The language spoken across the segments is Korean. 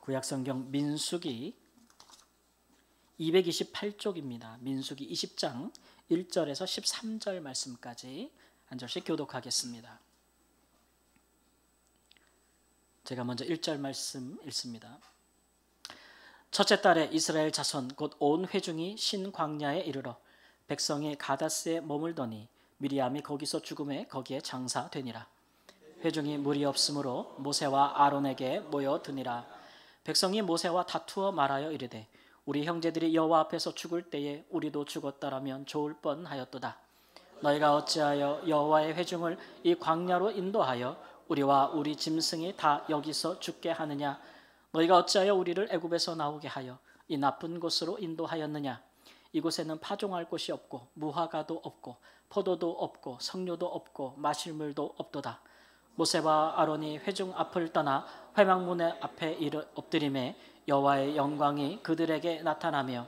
구약성경 민수기 228쪽입니다. 민수기 20장 1절에서 13절 말씀까지 한 절씩 교독하겠습니다. 제가 먼저 1절 말씀 읽습니다. 첫째 달에 이스라엘 자손 곧 온 회중이 신광야에 이르러 백성이 가다스에 머물더니 미리암이 거기서 죽음에 거기에 장사되니라. 회중이 물이 없으므로 모세와 아론에게 모여드니라. 백성이 모세와 다투어 말하여 이르되 우리 형제들이 여호와 앞에서 죽을 때에 우리도 죽었다라면 좋을 뻔하였도다. 너희가 어찌하여 여호와의 회중을 이 광야로 인도하여 우리와 우리 짐승이 다 여기서 죽게 하느냐? 너희가 어찌하여 우리를 애굽에서 나오게 하여 이 나쁜 곳으로 인도하였느냐? 이곳에는 파종할 곳이 없고 무화과도 없고 포도도 없고 석류도 없고 마실 물도 없도다. 모세와 아론이 회중 앞을 떠나 회막문의 앞에 엎드림에 여호와의 영광이 그들에게 나타나며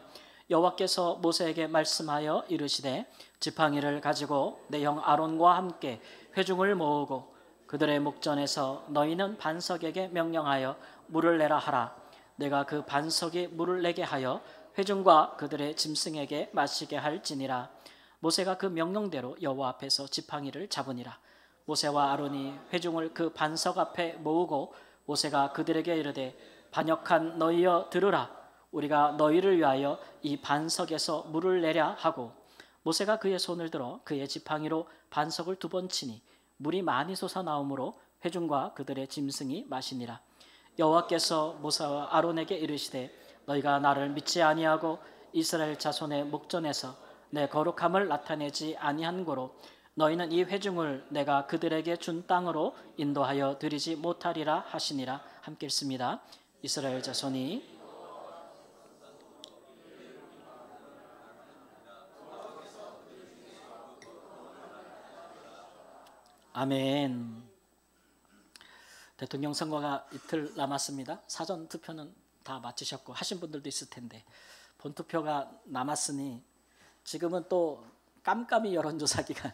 여호와께서 모세에게 말씀하여 이르시되 지팡이를 가지고 내 형 아론과 함께 회중을 모으고 그들의 목전에서 너희는 반석에게 명령하여 물을 내라 하라. 내가 그 반석이 물을 내게 하여 회중과 그들의 짐승에게 마시게 할지니라. 모세가 그 명령대로 여호와 앞에서 지팡이를 잡으니라. 모세와 아론이 회중을 그 반석 앞에 모으고 모세가 그들에게 이르되 반역한 너희여 들으라. 우리가 너희를 위하여 이 반석에서 물을 내랴 하고 모세가 그의 손을 들어 그의 지팡이로 반석을 2번 치니 물이 많이 솟아나오므로 회중과 그들의 짐승이 마시니라. 여호와께서 모세와 아론에게 이르시되 너희가 나를 믿지 아니하고 이스라엘 자손의 목전에서 내 거룩함을 나타내지 아니한 고로 너희는 이 회중을 내가 그들에게 준 땅으로 인도하여 드리지 못하리라 하시니라. 함께 읽습니다. 이스라엘 자손이 아멘. 대통령 선거가 이틀 남았습니다. 사전 투표는 다 마치셨고 하신 분들도 있을 텐데 본투표가 남았으니 지금은 또 깜깜이 여론조사 기간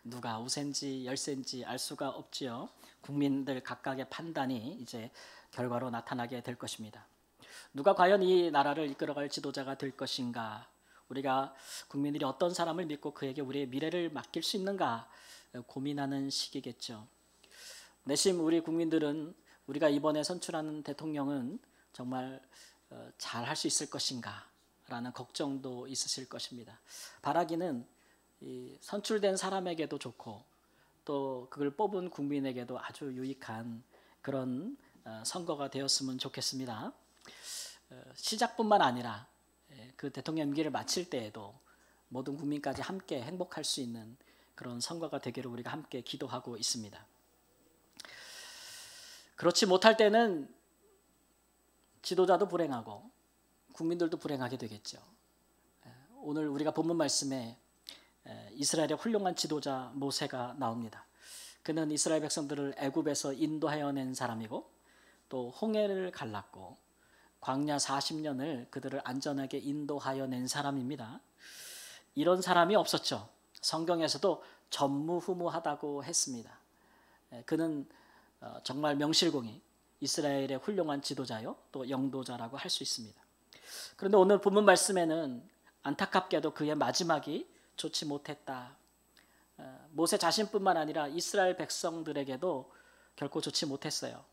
누가 우세인지 열세인지 알 수가 없지요. 국민들 각각의 판단이 이제 결과로 나타나게 될 것입니다. 누가 과연 이 나라를 이끌어갈 지도자가 될 것인가? 우리가 국민들이 어떤 사람을 믿고 그에게 우리의 미래를 맡길 수 있는가 고민하는 시기겠죠. 내심 우리 국민들은 우리가 이번에 선출하는 대통령은 정말 잘 할 수 있을 것인가 라는 걱정도 있으실 것입니다. 바라기는 이 선출된 사람에게도 좋고 또 그걸 뽑은 국민에게도 아주 유익한 그런 선거가 되었으면 좋겠습니다. 시작뿐만 아니라 그 대통령 임기를 마칠 때에도 모든 국민까지 함께 행복할 수 있는 그런 선거가 되기를 우리가 함께 기도하고 있습니다. 그렇지 못할 때는 지도자도 불행하고 국민들도 불행하게 되겠죠. 오늘 우리가 본문 말씀에 이스라엘의 훌륭한 지도자 모세가 나옵니다. 그는 이스라엘 백성들을 애굽에서 인도하여 낸 사람이고 또 홍해를 갈랐고 광야 40년을 그들을 안전하게 인도하여 낸 사람입니다. 이런 사람이 없었죠. 성경에서도 전무후무하다고 했습니다. 그는 정말 명실공히 이스라엘의 훌륭한 지도자요 또 영도자라고 할 수 있습니다. 그런데 오늘 본문 말씀에는 안타깝게도 그의 마지막이 좋지 못했다. 모세 자신뿐만 아니라 이스라엘 백성들에게도 결코 좋지 못했어요.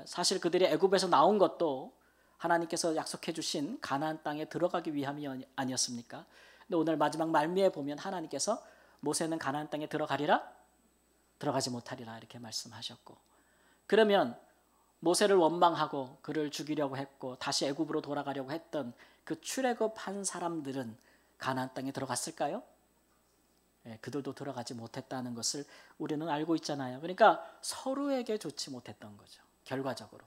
사실 그들이 애굽에서 나온 것도 하나님께서 약속해 주신 가나안 땅에 들어가기 위함이 아니었습니까? 근데 오늘 마지막 말미에 보면 하나님께서 모세는 가나안 땅에 들어가리라? 들어가지 못하리라 이렇게 말씀하셨고, 그러면 모세를 원망하고 그를 죽이려고 했고 다시 애굽으로 돌아가려고 했던 그 출애굽한 사람들은 가나안 땅에 들어갔을까요? 그들도 들어가지 못했다는 것을 우리는 알고 있잖아요. 그러니까 서로에게 좋지 못했던 거죠. 결과적으로.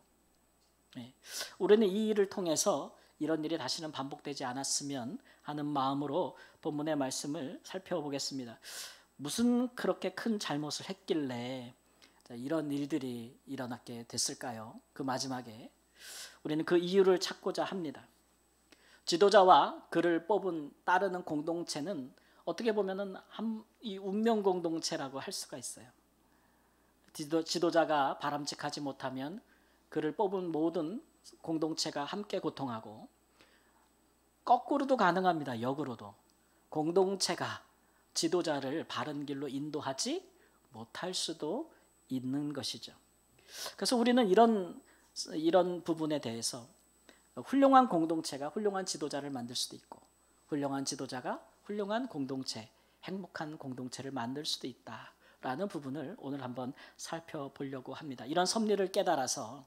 우리는 이 일을 통해서 이런 일이 다시는 반복되지 않았으면 하는 마음으로 본문의 말씀을 살펴보겠습니다. 무슨 그렇게 큰 잘못을 했길래 이런 일들이 일어나게 됐을까요? 그 마지막에 우리는 그 이유를 찾고자 합니다. 지도자와 그를 뽑은 따르는 공동체는 어떻게 보면은 이 운명 공동체라고 할 수가 있어요. 지도자가 바람직하지 못하면 그를 뽑은 모든 공동체가 함께 고통하고, 거꾸로도 가능합니다. 역으로도 공동체가 지도자를 바른 길로 인도하지 못할 수도 있는 것이죠. 그래서 우리는 이런 부분에 대해서 훌륭한 공동체가 훌륭한 지도자를 만들 수도 있고, 훌륭한 지도자가 훌륭한 공동체, 행복한 공동체를 만들 수도 있다라는 부분을 오늘 한번 살펴보려고 합니다. 이런 섭리를 깨달아서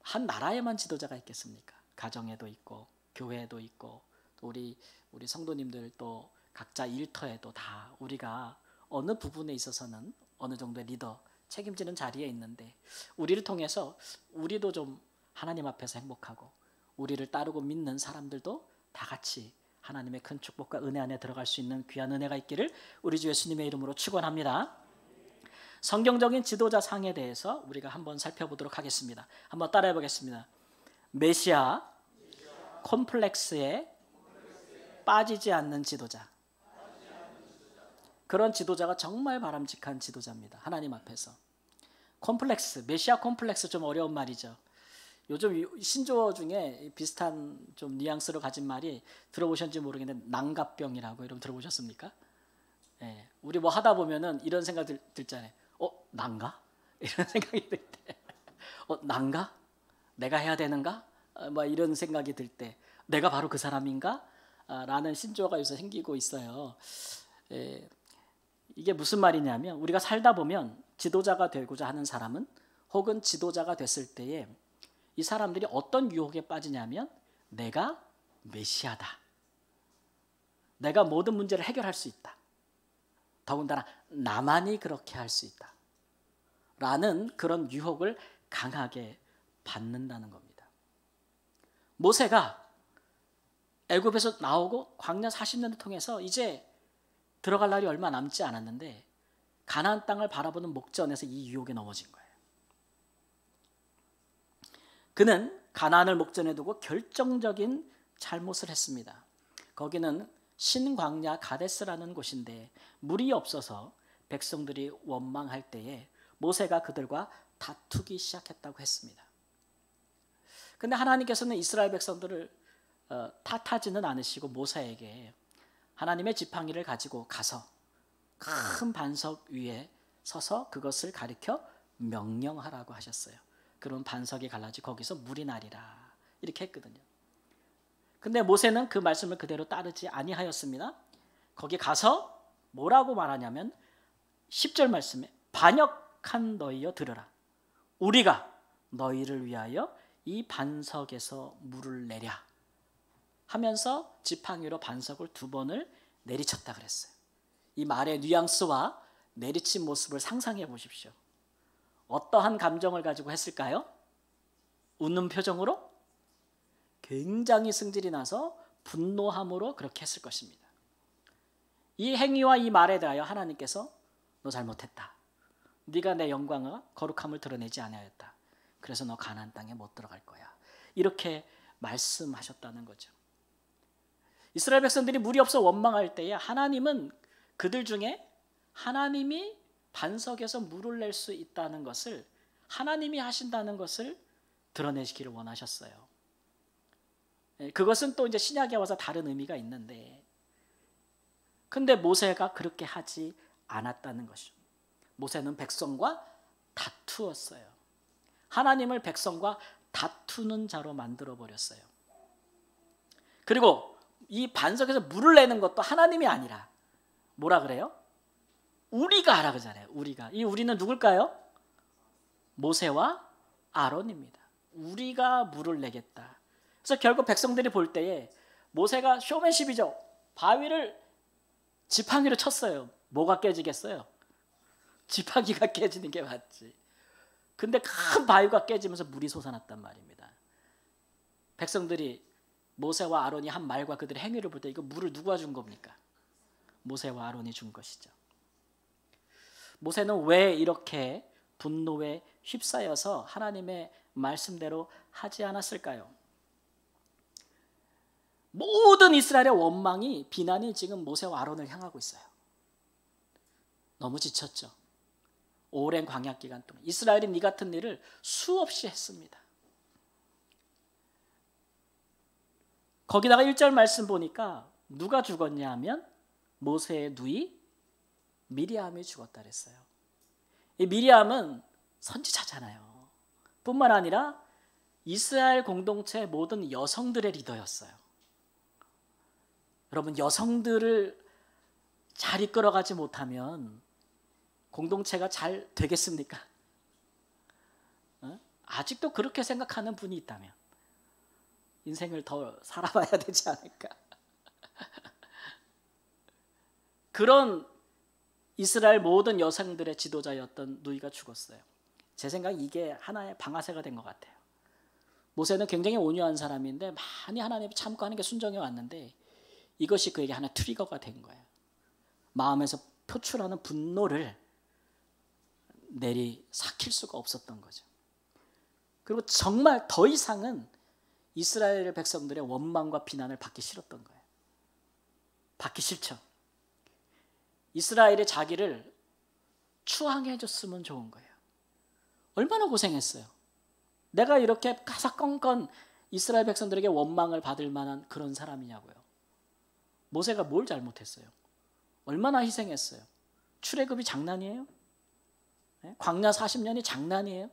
한 나라에만 지도자가 있겠습니까? 가정에도 있고 교회에도 있고, 또 우리 성도님들 또 각자 일터에도 다 우리가 어느 부분에 있어서는 어느 정도의 리더 책임지는 자리에 있는데, 우리를 통해서 우리도 좀 하나님 앞에서 행복하고 우리를 따르고 믿는 사람들도 다 같이 하나님의 큰 축복과 은혜 안에 들어갈 수 있는 귀한 은혜가 있기를 우리 주 예수님의 이름으로 축원합니다. 성경적인 지도자 상에 대해서 우리가 한번 살펴보도록 하겠습니다. 한번 따라해 보겠습니다. 메시아 콤플렉스에 빠지지 않는 지도자. 그런 지도자가 정말 바람직한 지도자입니다. 하나님 앞에서. 콤플렉스, 메시아 콤플렉스 좀 어려운 말이죠. 요즘 신조어 중에 비슷한 좀 뉘앙스로 가진 말이 들어보셨는지 모르겠는데, 난갑병이라고. 여러분 들어보셨습니까? 예, 우리 뭐 하다 보면은 이런 생각 들잖아요. 난가? 이런 생각이 들 때, 난가? 내가 해야 되는가? 뭐 이런 생각이 들 때, 내가 바로 그 사람인가? 라는 신조어가 요새 생기고 있어요. 예, 이게 무슨 말이냐면, 우리가 살다 보면 지도자가 되고자 하는 사람은, 혹은 지도자가 됐을 때에 이 사람들이 어떤 유혹에 빠지냐면, 내가 메시아다, 내가 모든 문제를 해결할 수 있다, 더군다나 나만이 그렇게 할 수 있다 라는 그런 유혹을 강하게 받는다는 겁니다. 모세가 애굽에서 나오고 광야 40년을 통해서 이제 들어갈 날이 얼마 남지 않았는데, 가나안 땅을 바라보는 목전에서 이 유혹에 넘어진 거예요. 그는 가나안을 목전에 두고 결정적인 잘못을 했습니다. 거기는 신광야 가데스라는 곳인데, 물이 없어서 백성들이 원망할 때에 모세가 그들과 다투기 시작했다고 했습니다. 근데 하나님께서는 이스라엘 백성들을 탓하지는 않으시고, 모세에게 하나님의 지팡이를 가지고 가서 큰 반석 위에 서서 그것을 가리켜 명령하라고 하셨어요. 그런 반석이 갈라지 거기서 물이 나리라, 이렇게 했거든요. 근데 모세는 그 말씀을 그대로 따르지 아니하였습니다. 거기 가서 뭐라고 말하냐면, 10절 말씀에 반역한 너희여 들으라, 우리가 너희를 위하여 이 반석에서 물을 내랴 하면서 지팡이로 반석을 2번을 내리쳤다 그랬어요. 이 말의 뉘앙스와 내리친 모습을 상상해 보십시오. 어떠한 감정을 가지고 했을까요? 웃는 표정으로? 굉장히 승질이 나서 분노함으로 그렇게 했을 것입니다. 이 행위와 이 말에 대하여 하나님께서, 너 잘못했다, 네가 내 영광과 거룩함을 드러내지 않았다, 그래서 너 가나안 땅에 못 들어갈 거야, 이렇게 말씀하셨다는 거죠. 이스라엘 백성들이 물이 없어 원망할 때에 하나님은 그들 중에 하나님이 반석에서 물을 낼 수 있다는 것을, 하나님이 하신다는 것을 드러내시기를 원하셨어요. 그것은 또 이제 신약에 와서 다른 의미가 있는데, 근데 모세가 그렇게 하지 않았다는 것이죠. 모세는 백성과 다투었어요. 하나님을 백성과 다투는 자로 만들어 버렸어요. 그리고 이 반석에서 물을 내는 것도 하나님이 아니라 뭐라 그래요? 우리가 하라 그러잖아요. 우리가. 이 우리는 누굴까요? 모세와 아론입니다. 우리가 물을 내겠다. 그래서 결국 백성들이 볼 때에 모세가 쇼맨십이죠. 바위를 지팡이로 쳤어요. 뭐가 깨지겠어요? 지팡이가 깨지는 게 맞지. 근데 큰 바위가 깨지면서 물이 솟아났단 말입니다. 백성들이 모세와 아론이 한 말과 그들의 행위를 볼 때, 이거 물을 누가 준 겁니까? 모세와 아론이 준 것이죠. 모세는 왜 이렇게 분노에 휩싸여서 하나님의 말씀대로 하지 않았을까요? 모든 이스라엘의 원망이, 비난이 지금 모세와 아론을 향하고 있어요. 너무 지쳤죠. 오랜 광야 기간 동안 이스라엘이 이 같은 일을 수없이 했습니다. 거기다가 1절 말씀 보니까 누가 죽었냐 하면 모세의 누이 미리암이 죽었다 그랬어요. 이 미리암은 선지자잖아요. 뿐만 아니라 이스라엘 공동체 모든 여성들의 리더였어요. 여러분, 여성들을 잘 이끌어가지 못하면 공동체가 잘 되겠습니까? 아직도 그렇게 생각하는 분이 있다면 인생을 더 살아봐야 되지 않을까? 그런 이스라엘 모든 여성들의 지도자였던 누이가 죽었어요. 제 생각에 이게 하나의 방아쇠가 된 것 같아요. 모세는 굉장히 온유한 사람인데 많이 하나님을 참고하는 게 순종해 왔는데 이것이 그에게 하나의 트리거가 된 거예요. 마음에서 표출하는 분노를 내리삭힐 수가 없었던 거죠. 그리고 정말 더 이상은 이스라엘 백성들의 원망과 비난을 받기 싫었던 거예요. 받기 싫죠. 이스라엘이 자기를 추앙해 줬으면 좋은 거예요. 얼마나 고생했어요. 내가 이렇게 가사건건 이스라엘 백성들에게 원망을 받을 만한 그런 사람이냐고요. 모세가 뭘 잘못했어요? 얼마나 희생했어요? 출애굽이 장난이에요? 광야 40년이 장난이에요?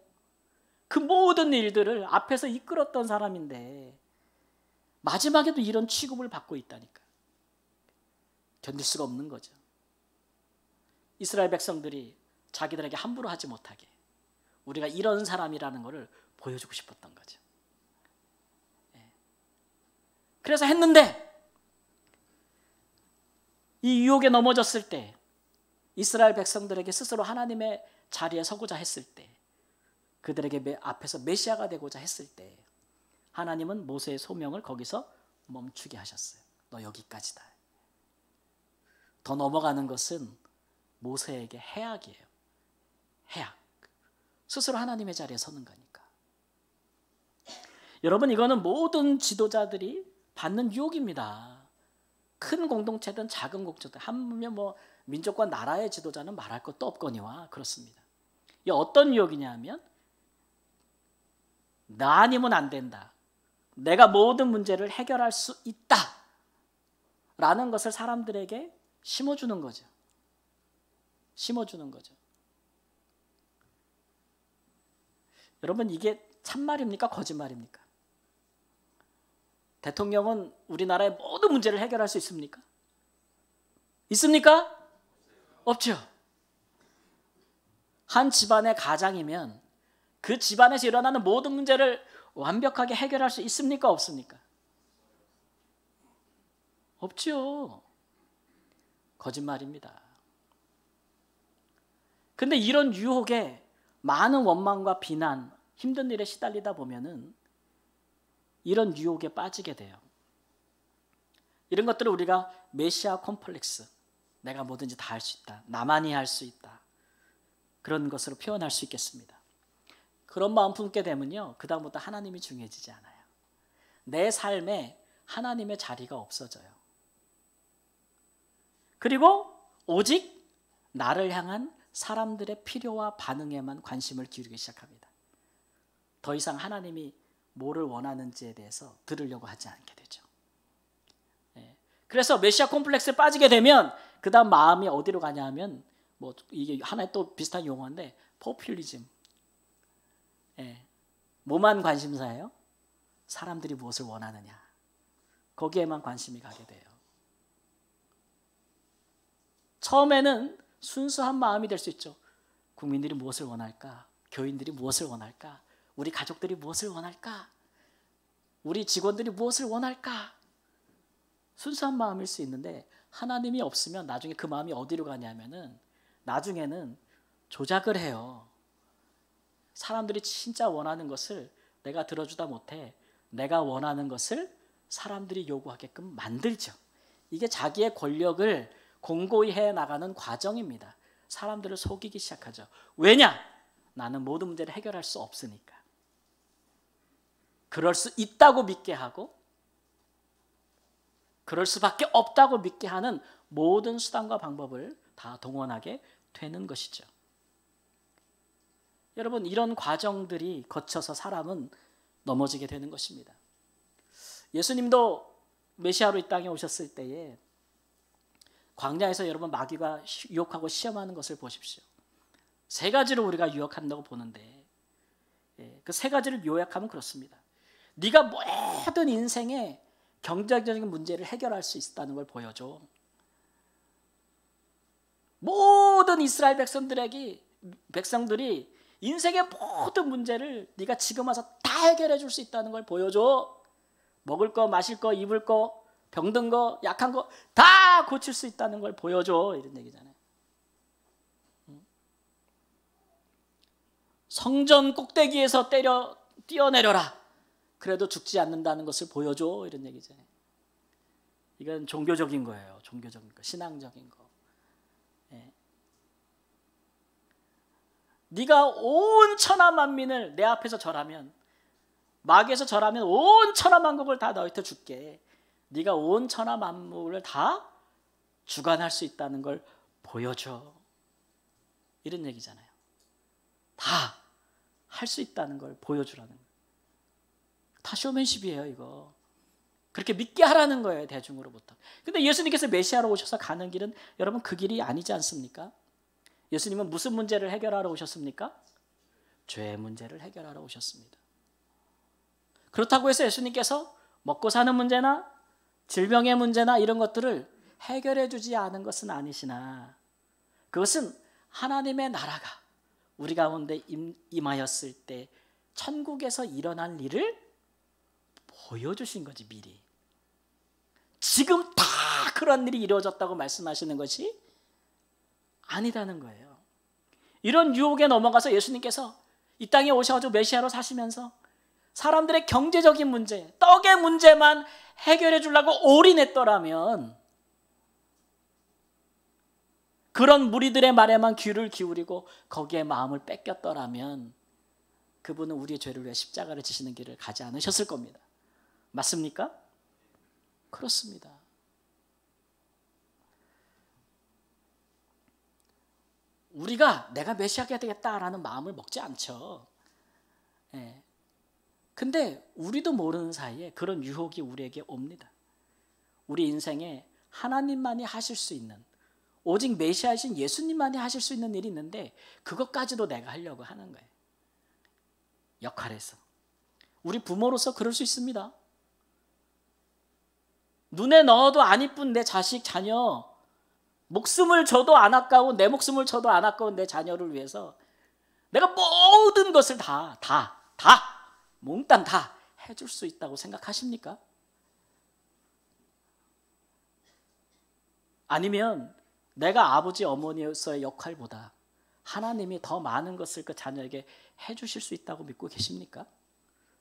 그 모든 일들을 앞에서 이끌었던 사람인데 마지막에도 이런 취급을 받고 있다니까. 견딜 수가 없는 거죠. 이스라엘 백성들이 자기들에게 함부로 하지 못하게 우리가 이런 사람이라는 것을 보여주고 싶었던 거죠. 그래서 했는데 이 유혹에 넘어졌을 때 이스라엘 백성들에게 스스로 하나님의 자리에 서고자 했을 때 그들에게 앞에서 메시아가 되고자 했을 때 하나님은 모세의 소명을 거기서 멈추게 하셨어요. 너 여기까지다. 더 넘어가는 것은 모세에게 해악이에요. 해악. 스스로 하나님의 자리에 서는 거니까. 여러분, 이거는 모든 지도자들이 받는 유혹입니다. 큰 공동체든 작은 공동체든 하면 뭐 민족과 나라의 지도자는 말할 것도 없거니와 그렇습니다. 이 어떤 유혹이냐 하면 나 아니면 안 된다. 내가 모든 문제를 해결할 수 있다. 라는 것을 사람들에게 심어주는 거죠. 심어주는 거죠. 여러분, 이게 참말입니까? 거짓말입니까? 대통령은 우리나라의 모든 문제를 해결할 수 있습니까? 있습니까? 없죠. 한 집안의 가장이면 그 집안에서 일어나는 모든 문제를 완벽하게 해결할 수 있습니까? 없습니까? 없죠. 거짓말입니다. 근데 이런 유혹에 많은 원망과 비난, 힘든 일에 시달리다 보면은 이런 유혹에 빠지게 돼요. 이런 것들을 우리가 메시아 콤플렉스, 내가 뭐든지 다 할 수 있다, 나만이 할 수 있다, 그런 것으로 표현할 수 있겠습니다. 그런 마음 품게 되면요, 그 다음부터 하나님이 중요해지지 않아요. 내 삶에 하나님의 자리가 없어져요. 그리고 오직 나를 향한 사람들의 필요와 반응에만 관심을 기울이기 시작합니다. 더 이상 하나님이 뭐를 원하는지에 대해서 들으려고 하지 않게 되죠. 그래서 메시아 콤플렉스에 빠지게 되면 그 다음 마음이 어디로 가냐 하면 뭐 이게 하나의 또 비슷한 용어인데 포퓰리즘. 뭐만 관심사예요? 사람들이 무엇을 원하느냐. 거기에만 관심이 가게 돼요. 처음에는 순수한 마음이 될 수 있죠. 국민들이 무엇을 원할까? 교인들이 무엇을 원할까? 우리 가족들이 무엇을 원할까? 우리 직원들이 무엇을 원할까? 순수한 마음일 수 있는데 하나님이 없으면 나중에 그 마음이 어디로 가냐면은 나중에는 조작을 해요. 사람들이 진짜 원하는 것을 내가 들어주다 못해 내가 원하는 것을 사람들이 요구하게끔 만들죠. 이게 자기의 권력을 공고히 해나가는 과정입니다. 사람들을 속이기 시작하죠. 왜냐? 나는 모든 문제를 해결할 수 없으니까. 그럴 수 있다고 믿게 하고 그럴 수밖에 없다고 믿게 하는 모든 수단과 방법을 다 동원하게 되는 것이죠. 여러분, 이런 과정들이 거쳐서 사람은 넘어지게 되는 것입니다. 예수님도 메시아로 이 땅에 오셨을 때에 광야에서 여러분 마귀가 유혹하고 시험하는 것을 보십시오. 세 가지로 우리가 유혹한다고 보는데, 그 세 가지를 요약하면 그렇습니다. 네가 모든 인생의 경제적인 문제를 해결할 수 있다는 걸 보여줘. 모든 이스라엘 백성들이 인생의 모든 문제를 네가 지금 와서 다 해결해 줄 수 있다는 걸 보여줘. 먹을 거, 마실 거, 입을 거, 병든 거, 약한 거 다 고칠 수 있다는 걸 보여줘. 이런 얘기잖아요. 성전 꼭대기에서 뛰어내려라. 그래도 죽지 않는다는 것을 보여줘. 이런 얘기잖아요. 이건 종교적인 거예요. 종교적인 거, 신앙적인 거. 네가 온 천하 만민을 내 앞에서 절하면, 마귀에서 절하면 온 천하 만국을 다 너희한테 줄게. 네가 온 천하 만국을 다 주관할 수 있다는 걸 보여줘. 이런 얘기잖아요. 다 할 수 있다는 걸 보여주라는 거예요. 다 쇼맨십이에요, 이거. 그렇게 믿게 하라는 거예요, 대중으로부터. 근데 예수님께서 메시아로 오셔서 가는 길은 여러분 그 길이 아니지 않습니까? 예수님은 무슨 문제를 해결하러 오셨습니까? 죄의 문제를 해결하러 오셨습니다. 그렇다고 해서 예수님께서 먹고 사는 문제나 질병의 문제나 이런 것들을 해결해 주지 않은 것은 아니시나, 그것은 하나님의 나라가 우리 가운데 임하였을 때 천국에서 일어날 일을 보여주신 거지. 미리 지금 다 그런 일이 이루어졌다고 말씀하시는 것이 아니라는 거예요. 이런 유혹에 넘어가서 예수님께서 이 땅에 오셔가지고 메시아로 사시면서 사람들의 경제적인 문제, 떡의 문제만 해결해 주려고 올인했더라면, 그런 무리들의 말에만 귀를 기울이고 거기에 마음을 뺏겼더라면 그분은 우리의 죄를 위해 십자가를 지시는 길을 가지 않으셨을 겁니다. 맞습니까? 그렇습니다. 우리가 내가 메시아가 되겠다라는 마음을 먹지 않죠. 근데 우리도 모르는 사이에 그런 유혹이 우리에게 옵니다. 우리 인생에 하나님만이 하실 수 있는, 오직 메시아이신 예수님만이 하실 수 있는 일이 있는데 그것까지도 내가 하려고 하는 거예요. 역할에서. 우리 부모로서 그럴 수 있습니다. 눈에 넣어도 안 이쁜 내 자식, 자녀, 목숨을 줘도 안 아까운, 내 목숨을 줘도 안 아까운 내 자녀를 위해서 내가 모든 것을 다 몽땅 다 해줄 수 있다고 생각하십니까? 아니면 내가 아버지 어머니로서의 역할보다 하나님이 더 많은 것을 그 자녀에게 해주실 수 있다고 믿고 계십니까?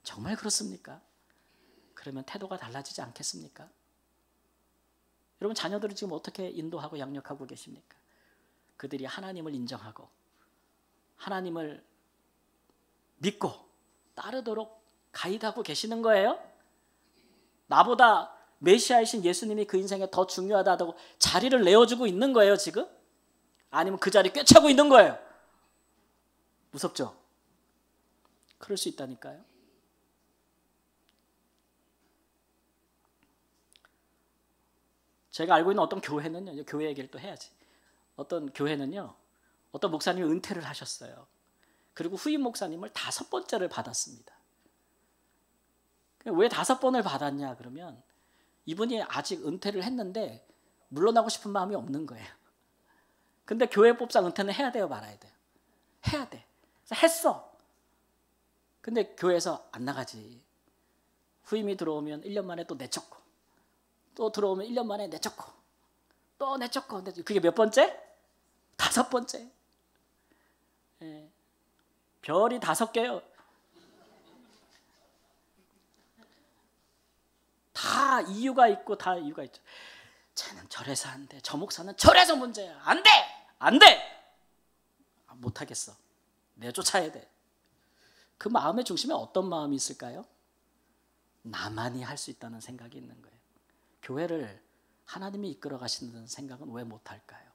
정말 그렇습니까? 그러면 태도가 달라지지 않겠습니까? 여러분, 자녀들을 지금 어떻게 인도하고 양육하고 계십니까? 그들이 하나님을 인정하고 하나님을 믿고 따르도록 가이드하고 계시는 거예요? 나보다 메시아이신 예수님이 그 인생에 더 중요하다고 자리를 내어주고 있는 거예요, 지금? 아니면 그 자리 꿰차고 있는 거예요? 무섭죠? 그럴 수 있다니까요. 제가 알고 있는 어떤 교회는요, 교회 얘기를 또 해야지. 어떤 교회는요, 어떤 목사님이 은퇴를 하셨어요. 그리고 후임 목사님을 5번째를 받았습니다. 왜 5번을 받았냐 그러면 이분이 아직 은퇴를 했는데 물러나고 싶은 마음이 없는 거예요. 근데 교회법상 은퇴는 해야 돼요, 말아야 돼요? 해야 돼. 그래서 했어. 근데 교회에서 안 나가지. 후임이 들어오면 1년 만에 또 내쫓고, 또 들어오면 1년 만에 내쫓고, 또 내쫓고. 그게 몇 번째? 5번째. 예. 별이 5개요. 다 이유가 있고 다 이유가 있죠. 쟤는 저래서 안 돼. 저 목사는 저래서 문제야. 안 돼! 안 돼! 못하겠어. 내가 쫓아야 돼. 그 마음의 중심에 어떤 마음이 있을까요? 나만이 할 수 있다는 생각이 있는 거예요. 교회를 하나님이 이끌어 가신다는 생각은 왜 못할까요?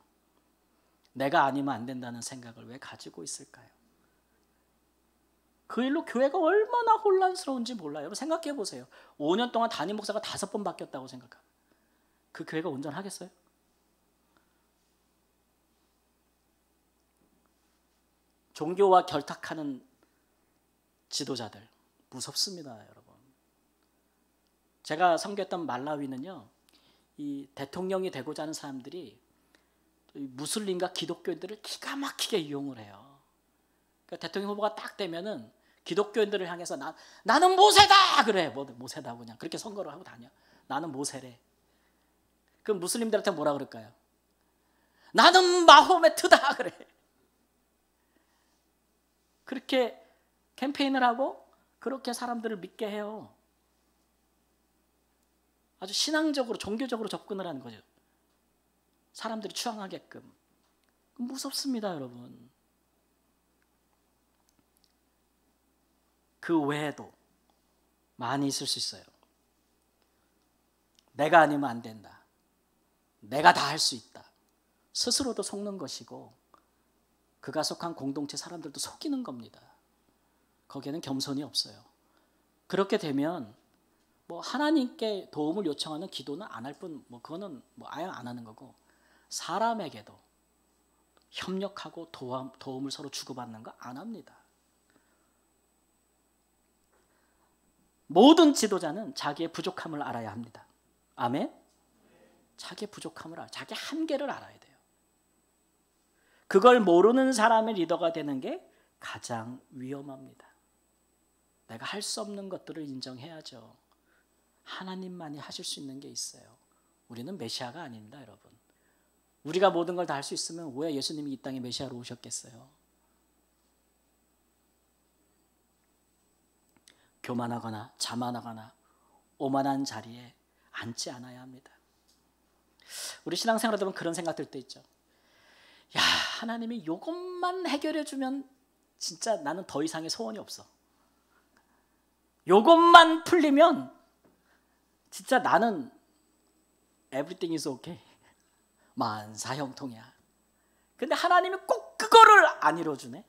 내가 아니면 안 된다는 생각을 왜 가지고 있을까요? 그 일로 교회가 얼마나 혼란스러운지 몰라요. 여러분 생각해 보세요. 5년 동안 담임 목사가 5번 바뀌었다고 생각하면 그 교회가 온전하겠어요? 종교와 결탁하는 지도자들 무섭습니다, 여러분. 제가 섬겼던 말라위는요, 이 대통령이 되고자 하는 사람들이 무슬림과 기독교인들을 기가 막히게 이용을 해요. 그러니까 대통령 후보가 딱 되면은 기독교인들을 향해서 나는 모세다 그래. 모세다 그냥 그렇게 선거를 하고 다녀. 나는 모세래. 그럼 무슬림들한테 뭐라 그럴까요? 나는 마호메트다 그래. 그렇게 캠페인을 하고 그렇게 사람들을 믿게 해요. 아주 신앙적으로 종교적으로 접근을 하는 거죠. 사람들이 추앙하게끔. 무섭습니다, 여러분. 그 외에도 많이 있을 수 있어요. 내가 아니면 안 된다. 내가 다 할 수 있다. 스스로도 속는 것이고 그가 속한 공동체 사람들도 속이는 겁니다. 거기에는 겸손이 없어요. 그렇게 되면 하나님께 도움을 요청하는 기도는 안 할 뿐 그거는 아예 안 하는 거고 사람에게도 협력하고 도움을 서로 주고받는 거 안 합니다. 모든 지도자는 자기의 부족함을 알아야 합니다. 아멘? 자기의 부족함을 자기 한계를 알아야 돼요. 그걸 모르는 사람의 리더가 되는 게 가장 위험합니다. 내가 할 수 없는 것들을 인정해야죠. 하나님만이 하실 수 있는 게 있어요. 우리는 메시아가 아닙니다, 여러분. 우리가 모든 걸 다 할 수 있으면 왜 예수님이 이 땅에 메시아로 오셨겠어요? 교만하거나 자만하거나 오만한 자리에 앉지 않아야 합니다. 우리 신앙생활 하다 보면 그런 생각 들 때 있죠. 야, 하나님이 이것만 해결해 주면 진짜 나는 더 이상의 소원이 없어. 이것만 풀리면 진짜 나는 everything is okay. 만사형통이야. 근데 하나님이 꼭 그거를 안 이루어주네.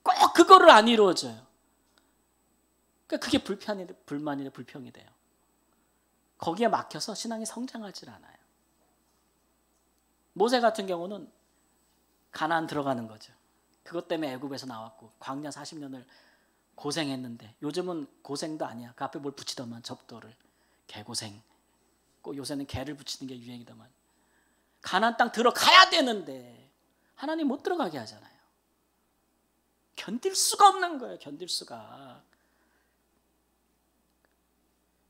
꼭 그거를 안 이루어줘요. 그러니까 그게 불만이래, 불평이 돼요. 거기에 막혀서 신앙이 성장하질 않아요. 모세 같은 경우는 가나안 들어가는 거죠. 그것 때문에 애굽에서 나왔고 광야 40년을 고생했는데 요즘은 고생도 아니야. 그 앞에 뭘 붙이더만 접도를. 개고생. 꼭 요새는 개를 붙이는 게 유행이더만. 가나안 땅 들어가야 되는데 하나님 못 들어가게 하잖아요. 견딜 수가 없는 거예요. 견딜 수가.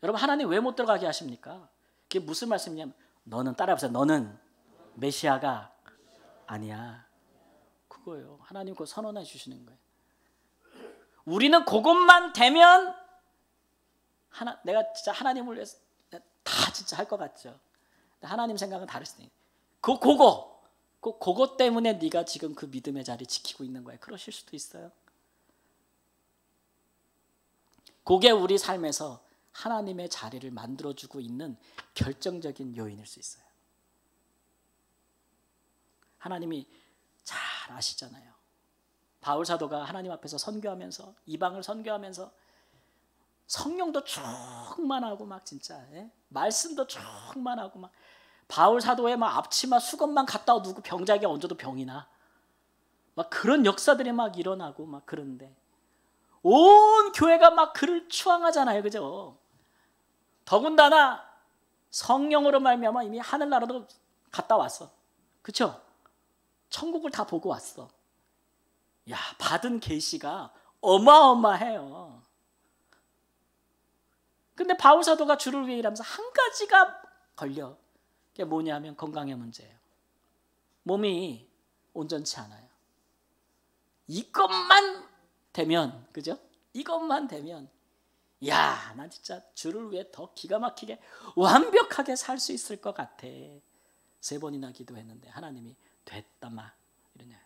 여러분 하나님 왜 못 들어가게 하십니까? 그게 무슨 말씀이냐면 너는 따라해보세요. 너는 메시아가 아니야. 그거예요. 하나님 그거 선언해 주시는 거예요. 우리는 그것만 되면 내가 진짜 하나님을 위해서 다 진짜 할 것 같죠. 하나님 생각은 다를 수도 있어요. 그거 때문에 네가 지금 그 믿음의 자리 지키고 있는 거야. 그러실 수도 있어요. 그게 우리 삶에서 하나님의 자리를 만들어주고 있는 결정적인 요인일 수 있어요. 하나님이 잘 아시잖아요. 바울 사도가 하나님 앞에서 선교하면서 이방을 선교하면서 성령도 충만하고 막 진짜 말씀도 충만하고 막 바울 사도의 막 앞치마 수건만 갖다 두고 병자기에 얹어도 병이 나. 막 그런 역사들이 막 일어나고 막 그런데 온 교회가 막 그를 추앙하잖아요. 그죠? 더군다나 성령으로 말미암아 이미 하늘나라도 갔다 왔어. 그렇죠? 천국을 다 보고 왔어. 야, 받은 계시가 어마어마해요. 근데 바울 사도가 주를 위해 일하면서 한 가지가 걸려. 그게 뭐냐면 건강의 문제예요. 몸이 온전치 않아요. 이것만 되면, 그죠? 이것만 되면 야, 난 진짜 주를 위해 더 기가 막히게 완벽하게 살 수 있을 것 같아. 3번이나 기도했는데 하나님이 됐다마 이러냐.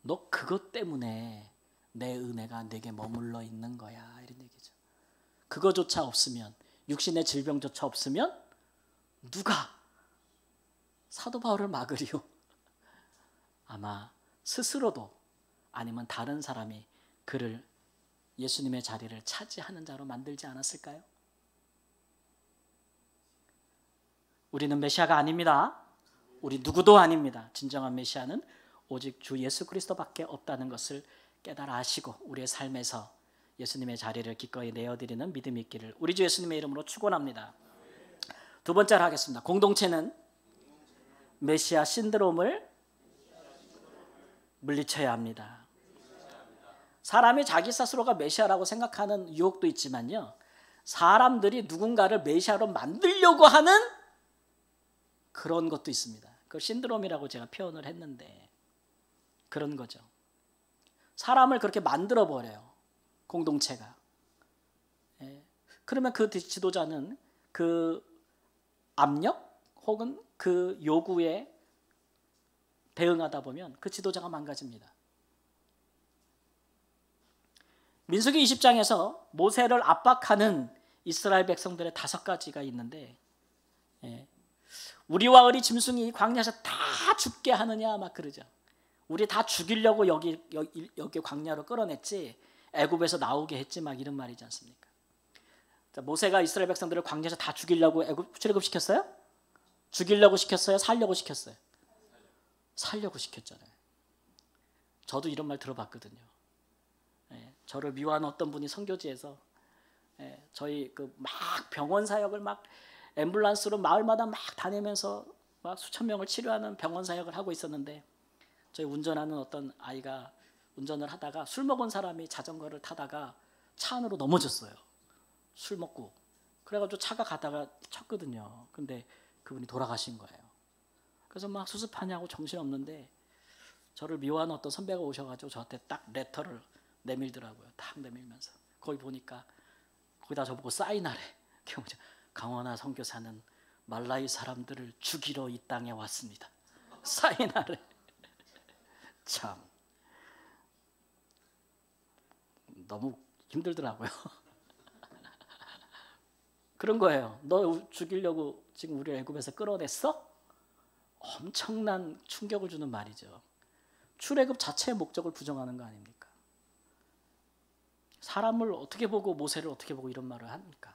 너 그것 때문에 내 은혜가 내게 머물러 있는 거야. 이런 얘기죠. 그거조차 없으면, 육신의 질병조차 없으면 누가 사도 바울을 막으리요? 아마 스스로도 아니면 다른 사람이 그를 예수님의 자리를 차지하는 자로 만들지 않았을까요? 우리는 메시아가 아닙니다. 우리 누구도 아닙니다. 진정한 메시아는 오직 주 예수 그리스도밖에 없다는 것을 깨달아 하시고 우리의 삶에서 예수님의 자리를 기꺼이 내어드리는 믿음이 있기를 우리 주 예수님의 이름으로 축원합니다. 두 번째로 하겠습니다. 공동체는 메시아 신드롬을 물리쳐야 합니다. 사람이 자기 스스로가 메시아라고 생각하는 유혹도 있지만요, 사람들이 누군가를 메시아로 만들려고 하는 그런 것도 있습니다. 그걸 신드롬이라고 제가 표현을 했는데 그런 거죠. 사람을 그렇게 만들어버려요, 공동체가. 그러면 그 지도자는 그 압력 혹은 그 요구에 대응하다 보면 그 지도자가 망가집니다. 민수기 20장에서 모세를 압박하는 이스라엘 백성들의 5가지가 있는데, 우리와 우리 짐승이 광야에서 다 죽게 하느냐 막 그러죠. 우리 다 죽이려고 여기 광야로 끌어냈지 애굽에서 나오게 했지 막 이런 말이지 않습니까? 자, 모세가 이스라엘 백성들을 광야에서 다 죽이려고 애굽 출애굽시켰어요? 죽이려고 시켰어요? 살려고 시켰어요? 살려고 시켰잖아요. 저도 이런 말 들어봤거든요. 저를 미워하는 어떤 분이 선교지에서 저희 그 막 병원 사역을 막 앰뷸런스로 마을마다 막 다니면서 막 수천 명을 치료하는 병원 사역을 하고 있었는데, 저희 운전하는 어떤 아이가 운전을 하다가 술 먹은 사람이 자전거를 타다가 차 안으로 넘어졌어요. 술 먹고. 그래가지고 차가 가다가 쳤거든요. 근데 그분이 돌아가신 거예요. 그래서 막 수습하냐고 정신없는데 저를 미워하는 어떤 선배가 오셔가지고 저한테 딱 레터를 내밀더라고요. 딱 내밀면서. 거기 보니까 거기다 저보고 사인하래. 강원아 선교사는 말라위 사람들을 죽이러 이 땅에 왔습니다. 사인하래. 참 너무 힘들더라고요. 그런 거예요. 너 죽이려고 지금 우리 애굽에서 끌어냈어? 엄청난 충격을 주는 말이죠. 출애굽 자체의 목적을 부정하는 거 아닙니까? 사람을 어떻게 보고 모세를 어떻게 보고 이런 말을 합니까?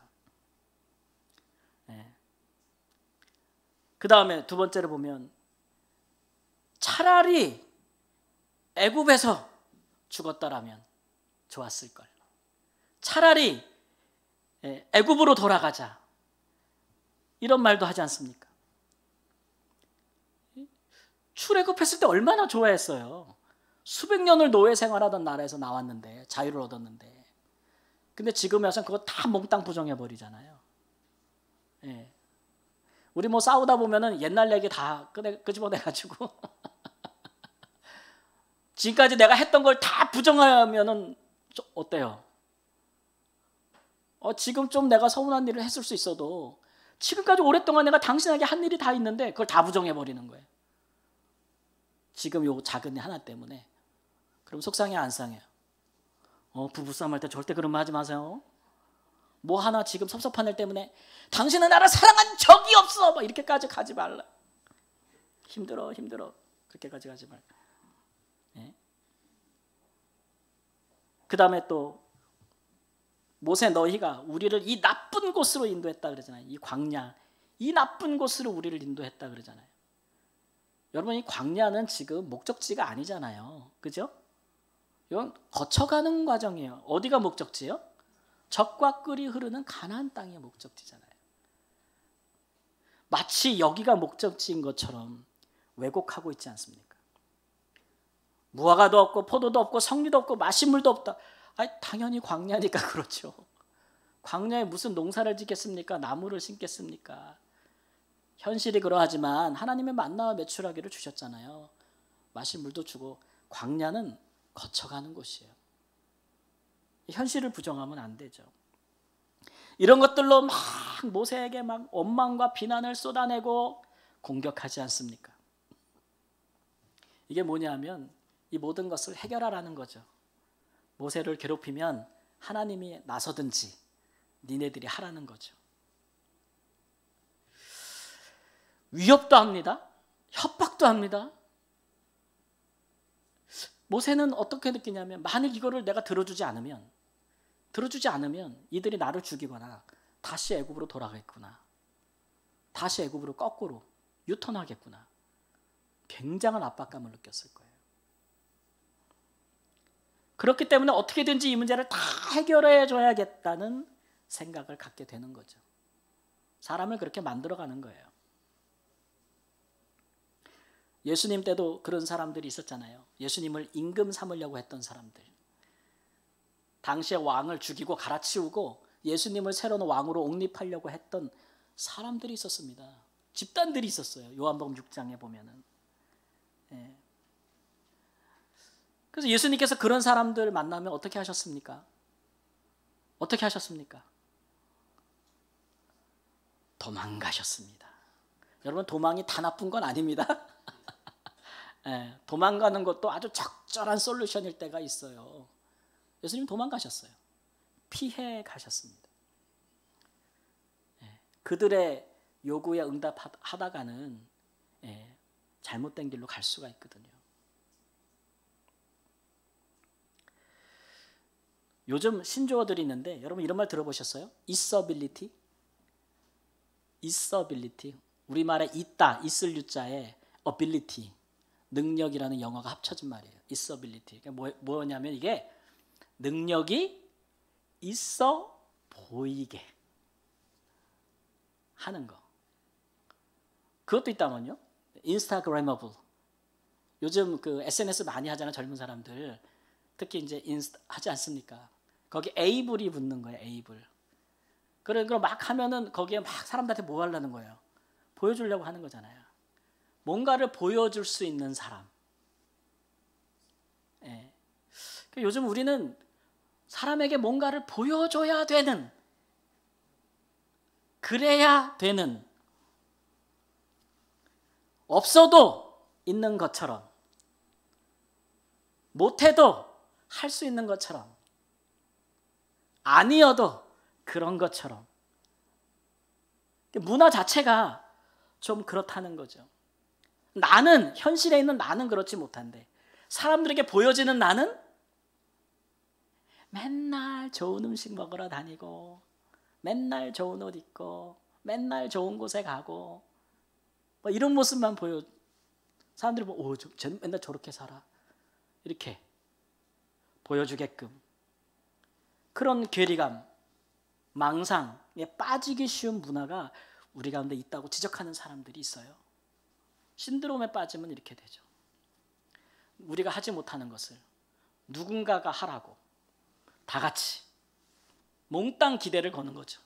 그 다음에 두 번째로 보면 차라리 애굽에서 죽었다라면 좋았을 걸. 차라리 애굽으로 돌아가자. 이런 말도 하지 않습니까? 출애굽했을 때 얼마나 좋아했어요. 수백 년을 노예 생활하던 나라에서 나왔는데, 자유를 얻었는데. 근데 지금 와서 그거 다 몽땅 부정해버리잖아요. 우리 뭐 싸우다 보면은 옛날 얘기 다 끄집어내가지고 지금까지 내가 했던 걸 다 부정하면은 어때요? 지금 좀 내가 서운한 일을 했을 수 있어도 지금까지 오랫동안 내가 당신에게 한 일이 다 있는데 그걸 다 부정해버리는 거예요. 지금 요 작은 일 하나 때문에. 그럼 속상해 안 상해요? 부부싸움 할 때 절대 그런 말 하지 마세요. 뭐 하나 지금 섭섭한 일 때문에 당신은 나를 사랑한 적이 없어 뭐 이렇게까지 가지 말라. 힘들어 그렇게까지 가지 말라. 그 다음에 또 모세 너희가 우리를 이 나쁜 곳으로 인도했다 그러잖아요. 이 광야, 이 나쁜 곳으로 우리를 인도했다 그러잖아요. 여러분, 이 광야는 지금 목적지가 아니잖아요. 그죠? 이건 거쳐가는 과정이에요. 어디가 목적지요? 적과 꿀이 흐르는 가나안 땅이 목적지잖아요. 마치 여기가 목적지인 것처럼 왜곡하고 있지 않습니까? 무화과도 없고 포도도 없고 석류도 없고 마실 물도 없다. 당연히 광야니까 그렇죠. 광야에 무슨 농사를 짓겠습니까? 나무를 심겠습니까? 현실이 그러하지만 하나님의 만나와 메추라기를 주셨잖아요. 마실 물도 주고. 광야는 거쳐가는 곳이에요. 현실을 부정하면 안 되죠. 이런 것들로 막 모세에게 막 원망과 비난을 쏟아내고 공격하지 않습니까? 이게 뭐냐면 이 모든 것을 해결하라는 거죠. 모세를 괴롭히면 하나님이 나서든지 니네들이 하라는 거죠. 위협도 합니다. 협박도 합니다. 모세는 어떻게 느끼냐면 만일 이거를 내가 들어주지 않으면 이들이 나를 죽이거나 다시 애굽으로 돌아가겠구나. 다시 애굽으로 거꾸로 유턴하겠구나. 굉장한 압박감을 느꼈을 거예요. 그렇기 때문에 어떻게든지 이 문제를 다 해결해 줘야겠다는 생각을 갖게 되는 거죠. 사람을 그렇게 만들어가는 거예요. 예수님 때도 그런 사람들이 있었잖아요. 예수님을 임금 삼으려고 했던 사람들. 당시에 왕을 죽이고 갈아치우고 예수님을 새로운 왕으로 옹립하려고 했던 사람들이 있었습니다. 집단들이 있었어요. 요한복음 6장에 보면은. 예. 그래서 예수님께서 그런 사람들 만나면 어떻게 하셨습니까? 어떻게 하셨습니까? 도망가셨습니다. 여러분, 도망이 다 나쁜 건 아닙니다. 예, 도망가는 것도 아주 적절한 솔루션일 때가 있어요. 예수님 도망가셨어요. 피해 가셨습니다. 예, 그들의 요구에 응답하다가는 잘못된 길로 갈 수가 있거든요. 요즘 신조어들이 있는데 여러분 이런 말 들어보셨어요? 있어빌리티? 있어빌리티. 우리말에 있다, 있을 유자에 ability, 능력이라는 영어가 합쳐진 말이에요. 있어빌리티. 그러니까 뭐냐면 이게 능력이 있어 보이게 하는 거. 그것도 있다면요. 인스타그래머블. 요즘 그 SNS 많이 하잖아요. 젊은 사람들. 특히 이제 인스타 하지 않습니까? 거기 에이블이 붙는 거예요. 에이블. 그런 걸 막 하면은 거기에 막 사람들한테 뭐 하려는 거예요? 보여주려고 하는 거잖아요. 뭔가를 보여줄 수 있는 사람. 예. 요즘 우리는 사람에게 뭔가를 보여줘야 되는, 그래야 되는, 없어도 있는 것처럼, 못해도 할 수 있는 것처럼, 아니어도 그런 것처럼. 문화 자체가 좀 그렇다는 거죠. 나는, 현실에 있는 나는 그렇지 못한데 사람들에게 보여지는 나는 맨날 좋은 음식 먹으러 다니고 맨날 좋은 옷 입고 맨날 좋은 곳에 가고 뭐 이런 모습만 사람들이 뭐, 쟤는 맨날 저렇게 살아, 이렇게 보여주게끔 그런 괴리감, 망상에 빠지기 쉬운 문화가 우리 가운데 있다고 지적하는 사람들이 있어요. 신드롬에 빠지면 이렇게 되죠. 우리가 하지 못하는 것을 누군가가 하라고 다 같이 몽땅 기대를 거는 거죠.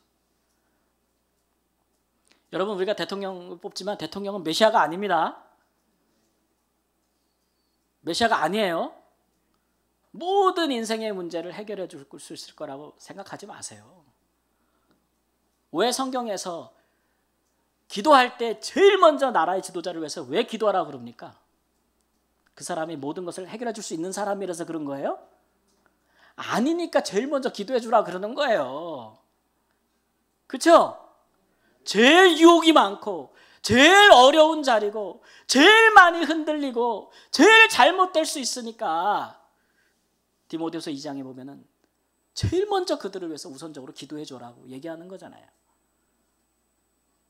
여러분, 우리가 대통령을 뽑지만 대통령은 메시아가 아닙니다. 메시아가 아니에요. 모든 인생의 문제를 해결해 줄 수 있을 거라고 생각하지 마세요. 왜 성경에서 기도할 때 제일 먼저 나라의 지도자를 위해서 왜 기도하라고 그럽니까? 그 사람이 모든 것을 해결해 줄 수 있는 사람이라서 그런 거예요? 아니니까 제일 먼저 기도해 주라 그러는 거예요. 그렇죠? 제일 유혹이 많고 제일 어려운 자리고 제일 많이 흔들리고 제일 잘못될 수 있으니까 디모데후서 2장에 보면은 제일 먼저 그들을 위해서 우선적으로 기도해 줘라고 얘기하는 거잖아요.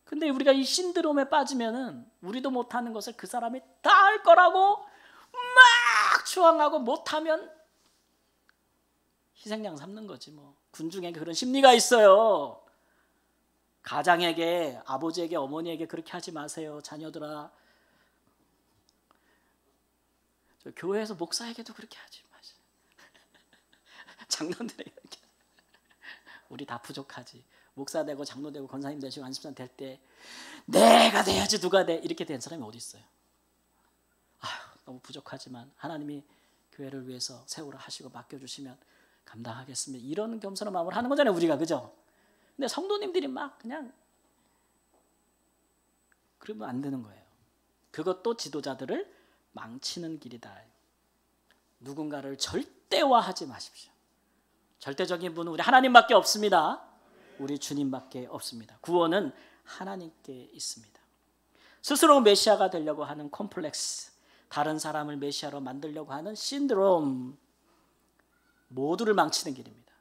근데 우리가 이 신드롬에 빠지면은 우리도 못하는 것을 그 사람이 다 할 거라고 막 추앙하고 못하면 희생양 삼는 거지 뭐. 군중에게 그런 심리가 있어요. 가장에게, 아버지에게, 어머니에게 그렇게 하지 마세요. 자녀들아. 저 교회에서 목사에게도 그렇게 하지 마세요. 장로들에게 그렇게. 우리 다 부족하지. 목사 되고 장로 되고 권사님 되시고 안수장 될 때 내가 돼야지 누가 돼, 이렇게 된 사람이 어디 있어요? 아휴, 너무 부족하지만 하나님이 교회를 위해서 세우라 하시고 맡겨주시면 감당하겠습니다. 이런 겸손한 마음을 하는 거잖아요, 우리가. 그죠? 근데 성도님들이 막 그냥 그러면 안 되는 거예요. 그것도 지도자들을 망치는 길이다. 누군가를 절대화하지 마십시오. 절대적인 분은 우리 하나님밖에 없습니다. 우리 주님밖에 없습니다. 구원은 하나님께 있습니다. 스스로 메시아가 되려고 하는 콤플렉스, 다른 사람을 메시아로 만들려고 하는 신드롬, 모두를 망치는 길입니다.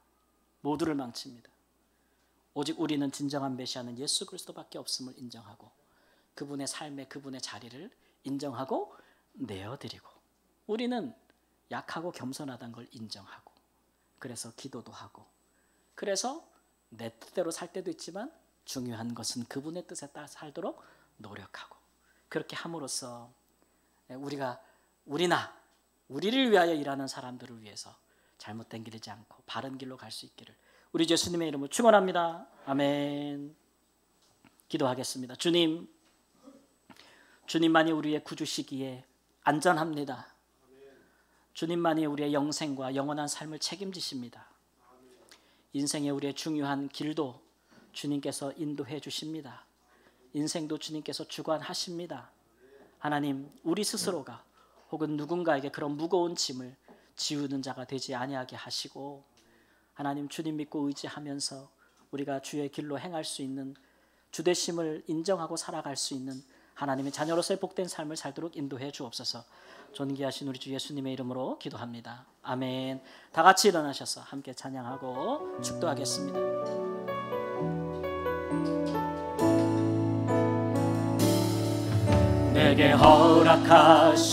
모두를 망칩니다. 오직 우리는 진정한 메시아는 예수 그리스도밖에 없음을 인정하고 그분의 삶에 그분의 자리를 인정하고 내어드리고, 우리는 약하고 겸손하다는 걸 인정하고, 그래서 기도도 하고, 그래서 내 뜻대로 살 때도 있지만 중요한 것은 그분의 뜻에 따라 살도록 노력하고, 그렇게 함으로써 우리를 위하여 일하는 사람들을 위해서 잘못된 길이지 않고 바른 길로 갈 수 있기를 우리 예수님의 이름으로 축원합니다. 아멘. 기도하겠습니다. 주님만이 우리의 구주시기에 안전합니다. 주님만이 우리의 영생과 영원한 삶을 책임지십니다. 인생의 우리의 중요한 길도 주님께서 인도해 주십니다. 인생도 주님께서 주관하십니다. 하나님, 우리 스스로가 혹은 누군가에게 그런 무거운 짐을 지우는 자가 되지 아니하게 하시고, 하나님, 주님 믿고 의지하면서 우리가 주의 길로 행할 수 있는, 주되심을 인정하고 살아갈 수 있는 하나님의 자녀로서의 복된 삶을 살도록 인도해 주옵소서. 존귀하신 우리 주 예수님의 이름으로 기도합니다. 아멘. 다 같이 일어나셔서 함께 찬양하고 축도하겠습니다. 내게 허락하신